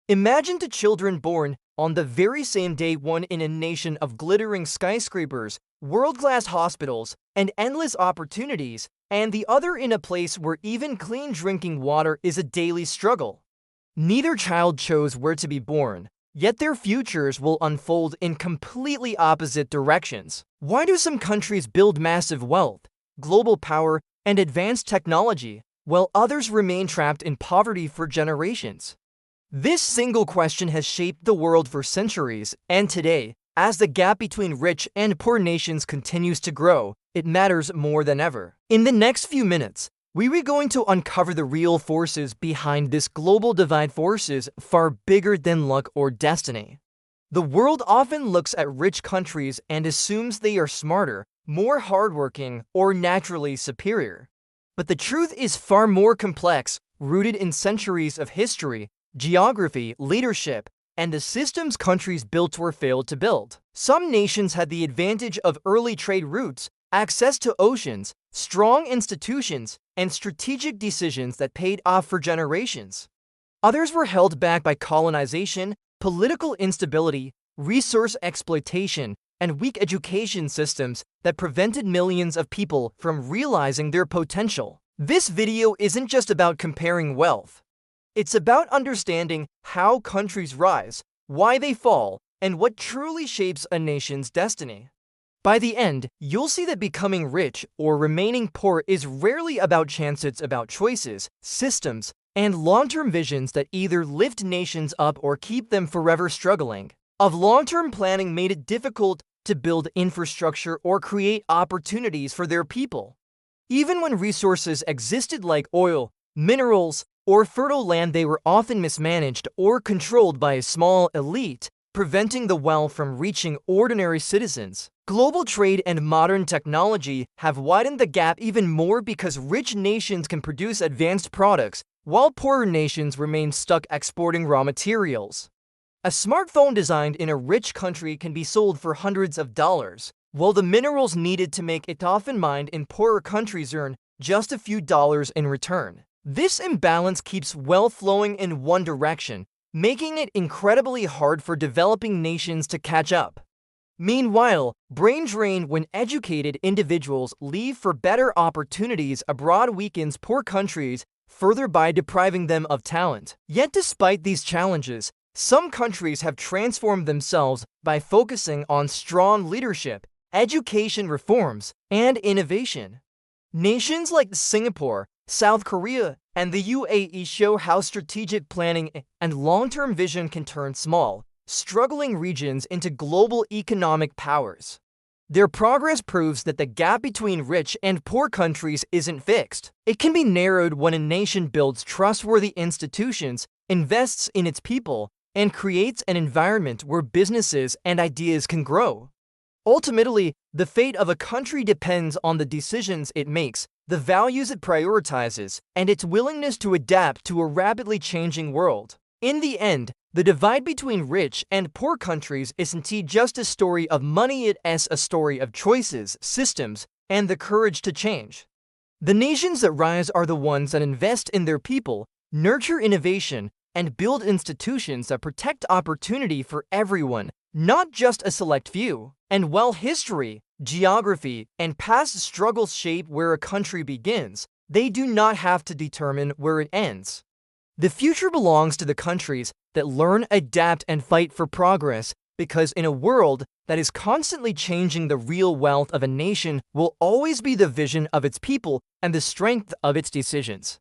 Imagine the children born on the very same day, one in a nation of glittering skyscrapers, world-class hospitals, and endless opportunities, and the other in a place where even clean drinking water is a daily struggle. Neither child chose where to be born, yet their futures will unfold in completely opposite directions. Why do some countries build massive wealth, global power, and advanced technology, while others remain trapped in poverty for generations? This single question has shaped the world for centuries, and today, as the gap between rich and poor nations continues to grow, it matters more than ever. In the next few minutes, we are going to uncover the real forces behind this global divide, forces far bigger than luck or destiny. The world often looks at rich countries and assumes they are smarter, more hardworking, or naturally superior. But the truth is far more complex, rooted in centuries of history, geography, leadership, and the systems countries built or failed to build. Some nations had the advantage of early trade routes, access to oceans, strong institutions, and strategic decisions that paid off for generations. Others were held back by colonization, political instability, resource exploitation, and weak education systems that prevented millions of people from realizing their potential. This video isn't just about comparing wealth. It's about understanding how countries rise, why they fall, and what truly shapes a nation's destiny. By the end, you'll see that becoming rich or remaining poor is rarely about chance. It's about choices, systems, and long-term visions that either lift nations up or keep them forever struggling. Of long-term planning made it difficult to build infrastructure or create opportunities for their people. Even when resources existed like oil, minerals, or fertile land, they were often mismanaged or controlled by a small elite, preventing the wealth from reaching ordinary citizens. Global trade and modern technology have widened the gap even more because rich nations can produce advanced products, while poorer nations remain stuck exporting raw materials. A smartphone designed in a rich country can be sold for hundreds of dollars, while the minerals needed to make it often mined in poorer countries earn just a few dollars in return. This imbalance keeps wealth flowing in one direction, making it incredibly hard for developing nations to catch up. Meanwhile, brain drain when educated individuals leave for better opportunities abroad weakens poor countries further by depriving them of talent. Yet despite these challenges, some countries have transformed themselves by focusing on strong leadership, education reforms, and innovation. Nations like Singapore, South Korea, and the UAE show how strategic planning and long-term vision can turn small, struggling regions into global economic powers. Their progress proves that the gap between rich and poor countries isn't fixed. It can be narrowed when a nation builds trustworthy institutions, invests in its people, and creates an environment where businesses and ideas can grow. Ultimately, the fate of a country depends on the decisions it makes, the values it prioritizes, and its willingness to adapt to a rapidly changing world. In the end, the divide between rich and poor countries isn't just a story of money, it's a story of choices, systems, and the courage to change. The nations that rise are the ones that invest in their people, nurture innovation, and build institutions that protect opportunity for everyone, not just a select few. And while history, geography, and past struggles shape where a country begins, they do not have to determine where it ends. The future belongs to the countries that learn, adapt, and fight for progress, because in a world that is constantly changing, the real wealth of a nation will always be the vision of its people and the strength of its decisions.